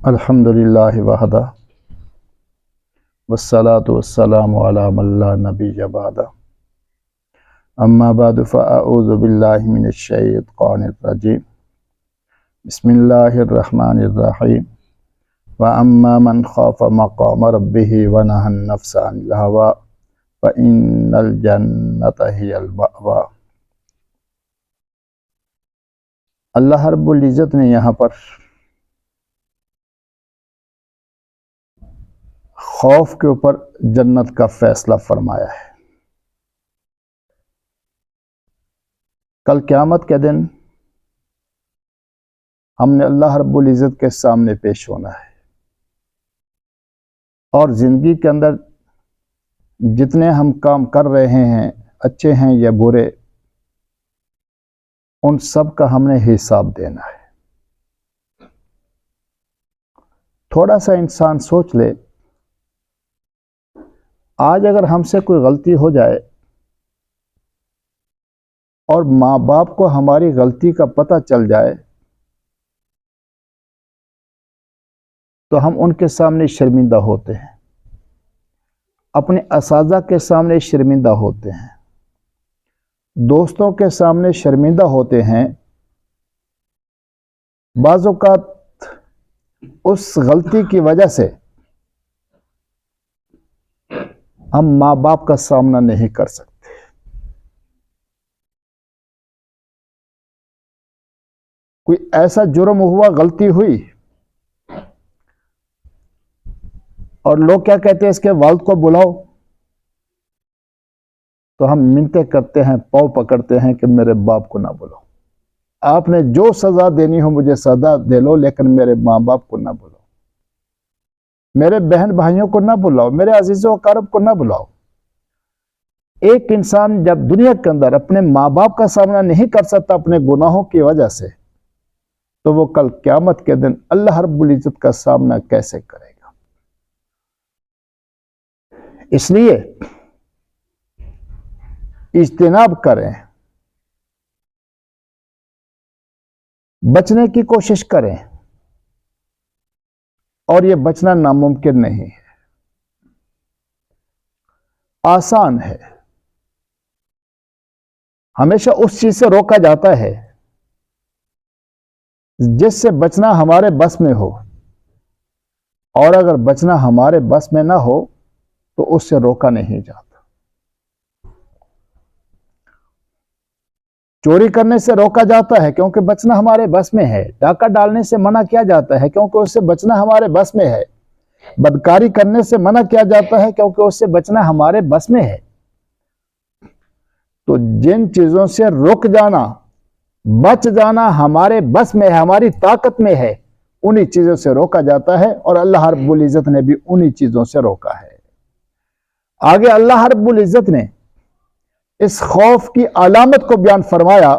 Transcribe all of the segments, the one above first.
الحمدللہ وحدہ والصلاة والسلام علی من لا نبی بعدہ اما بعد فاعوذ باللہ من الشیطان الرجیم بسم اللہ الرحمن الرحیم واما من خاف مقام ربہ ونہى النفس عن الہوى فإن الجنة هی المأوى۔ اللہ رب العزت نے یہاں پر خوف کے اوپر جنت کا فیصلہ فرمایا ہے۔ کل قیامت کے دن ہم نے اللہ رب العزت کے سامنے پیش ہونا ہے، اور زندگی کے اندر جتنے ہم کام کر رہے ہیں، اچھے ہیں یا برے، ان سب کا ہم نے حساب دینا ہے۔ تھوڑا سا انسان سوچ لے، آج اگر ہم سے کوئی غلطی ہو جائے اور ماں باپ کو ہماری غلطی کا پتہ چل جائے تو ہم ان کے سامنے شرمندہ ہوتے ہیں، اپنے اساتذہ کے سامنے شرمندہ ہوتے ہیں، دوستوں کے سامنے شرمندہ ہوتے ہیں۔ بعض اوقات اس غلطی کی وجہ سے ہم ماں باپ کا سامنا نہیں کر سکتے۔ کوئی ایسا جرم ہوا، غلطی ہوئی، اور لوگ کیا کہتے ہیں، اس کے والد کو بلاؤ، تو ہم منتیں کرتے ہیں، پاؤں پکڑتے ہیں کہ میرے باپ کو نہ بلاؤ، آپ نے جو سزا دینی ہو مجھے سزا دے لو، لیکن میرے ماں باپ کو نہ بلاؤ، میرے بہن بھائیوں کو نہ بلاؤ، میرے عزیز و اقارب کو نہ بلاؤ۔ ایک انسان جب دنیا کے اندر اپنے ماں باپ کا سامنا نہیں کر سکتا اپنے گناہوں کی وجہ سے، تو وہ کل قیامت کے دن اللہ رب العزت کا سامنا کیسے کرے گا؟ اس لیے اجتناب کریں، بچنے کی کوشش کریں، اور یہ بچنا ناممکن نہیں ہے، آسان ہے۔ ہمیشہ اس چیز سے روکا جاتا ہے جس سے بچنا ہمارے بس میں ہو، اور اگر بچنا ہمارے بس میں نہ ہو تو اس سے روکا نہیں جاتا۔ چوری کرنے سے روکا جاتا ہے کیونکہ بچنا ہمارے بس میں ہے، ڈاکہ ڈالنے سے منع کیا جاتا ہے کیونکہ اس سے بچنا ہمارے بس میں ہے، بدکاری کرنے سے منع کیا جاتا ہے کیونکہ اس سے بچنا ہمارے بس میں ہے۔ تو جن چیزوں سے رک جانا، بچ جانا ہمارے بس میں ہے، ہماری طاقت میں ہے، انہی چیزوں سے روکا جاتا ہے، اور اللہ رب العزت نے بھی انہی چیزوں سے روکا ہے۔ آگے اللہ رب العزت نے اس خوف کی علامت کو بیان فرمایا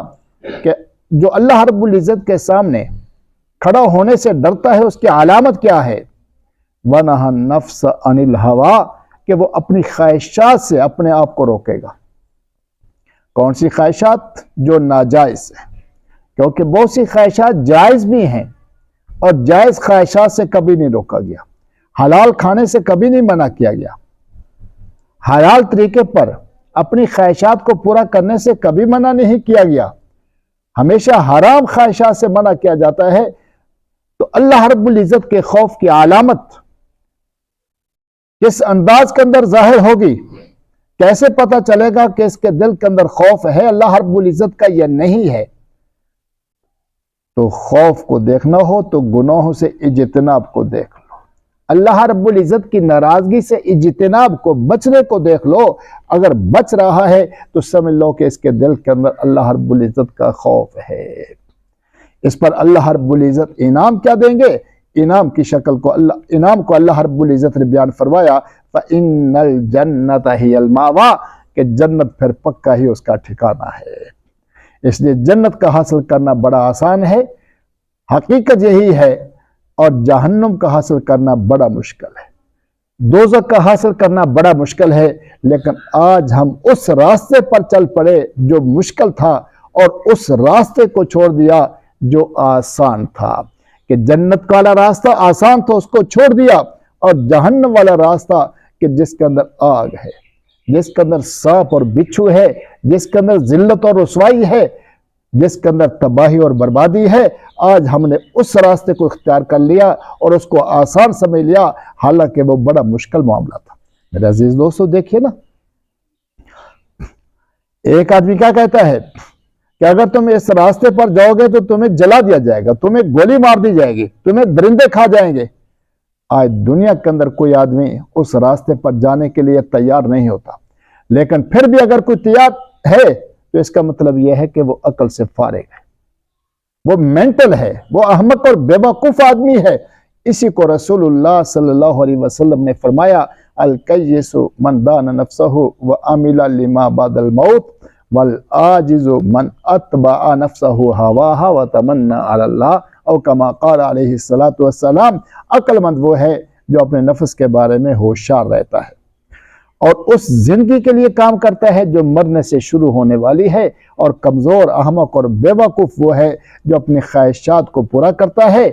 کہ جو اللہ رب العزت کے سامنے کھڑا ہونے سے ڈرتا ہے اس کی علامت کیا ہے؟ وَنَهَى النَّفْسَ عَنِ الْهَوَىٰ، کہ وہ اپنی خواہشات سے اپنے آپ کو روکے گا۔ کون سی خواہشات؟ جو ناجائز ہیں، کیونکہ بہت سی خواہشات جائز بھی ہیں، اور جائز خواہشات سے کبھی نہیں روکا گیا، حلال کھانے سے کبھی نہیں منع کیا گیا، حلال طریقے پر اپنی خواہشات کو پورا کرنے سے کبھی منع نہیں کیا گیا، ہمیشہ حرام خواہشات سے منع کیا جاتا ہے۔ تو اللہ رب العزت کے خوف کی علامت کس انداز کے اندر ظاہر ہوگی؟ کیسے پتہ چلے گا کہ اس کے دل کے اندر خوف ہے اللہ رب العزت کا یا نہیں ہے؟ تو خوف کو دیکھنا ہو تو گناہوں سے اجتناب کو دیکھ لو، اللہ رب العزت کی ناراضگی سے اجتناب کو، بچنے کو دیکھ لو۔ اگر بچ رہا ہے تو سمجھ لو کہ اس کے دل کے اندر اللہ رب العزت کا خوف ہے۔ اس پر اللہ رب العزت انعام کیا دیں گے؟ انعام کی شکل کو انعام کو اللہ رب العزت نے بیان فرمایا، فَإِنَّ الْجَنَّةَ هِيَ الْمَأْوَىٰ، کہ جنت پھر پکا ہی اس کا ٹھکانہ ہے۔ اس لیے جنت کا حاصل کرنا بڑا آسان ہے، حقیقت یہی ہے، اور جہنم کا حاصل کرنا بڑا مشکل ہے، دوزخ کا حاصل کرنا بڑا مشکل ہے۔ لیکن آج ہم اس راستے پر چل پڑے جو مشکل تھا، اور اس راستے کو چھوڑ دیا جو آسان تھا۔ کہ جنت والا راستہ آسان تو اس کو چھوڑ دیا، اور جہنم والا راستہ کہ جس کے اندر آگ ہے، جس کے اندر سانپ اور بچھو ہے، جس کے اندر ذلت اور رسوائی ہے، جس کے اندر تباہی اور بربادی ہے، آج ہم نے اس راستے کو اختیار کر لیا اور اس کو آسان سمجھ لیا، حالانکہ وہ بڑا مشکل معاملہ تھا۔ میرے عزیز دوستو دیکھیے نا، ایک آدمی کیا کہتا ہے کہ اگر تم اس راستے پر جاؤ گے تو تمہیں جلا دیا جائے گا، تمہیں گولی مار دی جائے گی، تمہیں درندے کھا جائیں گے۔ آج دنیا کے اندر کوئی آدمی اس راستے پر جانے کے لیے تیار نہیں ہوتا، لیکن پھر بھی اگر کوئی تیار ہے تو اس کا مطلب یہ ہے کہ وہ عقل سے فارغ ہے، وہ مینٹل ہے، وہ احمق اور بے وقوف آدمی ہے۔ اسی کو رسول اللہ صلی اللہ علیہ وسلم نے فرمایا، الکیس من دان نفسہ وعمل لما بعد الموت والعاجز من اتبع نفسہ ہواہا وتمنى علی اللہ، او کما قال علیہ الصلوۃ والسلام۔ عقل مند وہ ہے جو اپنے نفس کے بارے میں ہوشیار رہتا ہے اور اس زندگی کے لیے کام کرتا ہے جو مرنے سے شروع ہونے والی ہے، اور کمزور، احمق اور بے وقوف وہ ہے جو اپنی خواہشات کو پورا کرتا ہے،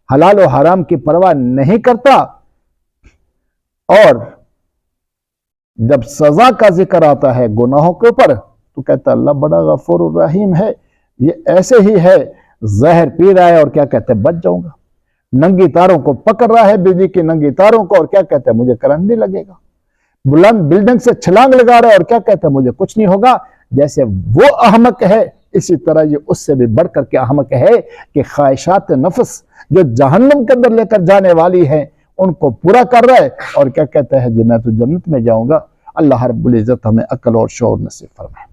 حلال و حرام کی پرواہ نہیں کرتا، اور جب سزا کا ذکر آتا ہے گناہوں کے اوپر تو کہتا ہے اللہ بڑا غفور الرحیم ہے، یہ ایسے ہی ہے، زہر پی رہا ہے اور کیا کہتے ہیں بچ جاؤں گا، ننگی تاروں کو پکڑ رہا ہے، بجلی کی ننگی تاروں کو، اور کیا کہتے ہیں مجھے کرنٹ نہیں لگے گا، بلند بلڈنگ سے چھلانگ لگا رہا ہے اور کیا کہتا ہے مجھے کچھ نہیں ہوگا۔ جیسے وہ احمق ہے، اسی طرح یہ اس سے بھی بڑھ کر کے احمق ہے کہ خواہشات نفس جو جہنم کے اندر لے کر جانے والی ہیں ان کو پورا کر رہا ہے، اور کیا کہتا ہے جی میں تو جنت میں جاؤں گا۔ اللہ رب العزت ہمیں عقل اور شعور نصیب فرمائے۔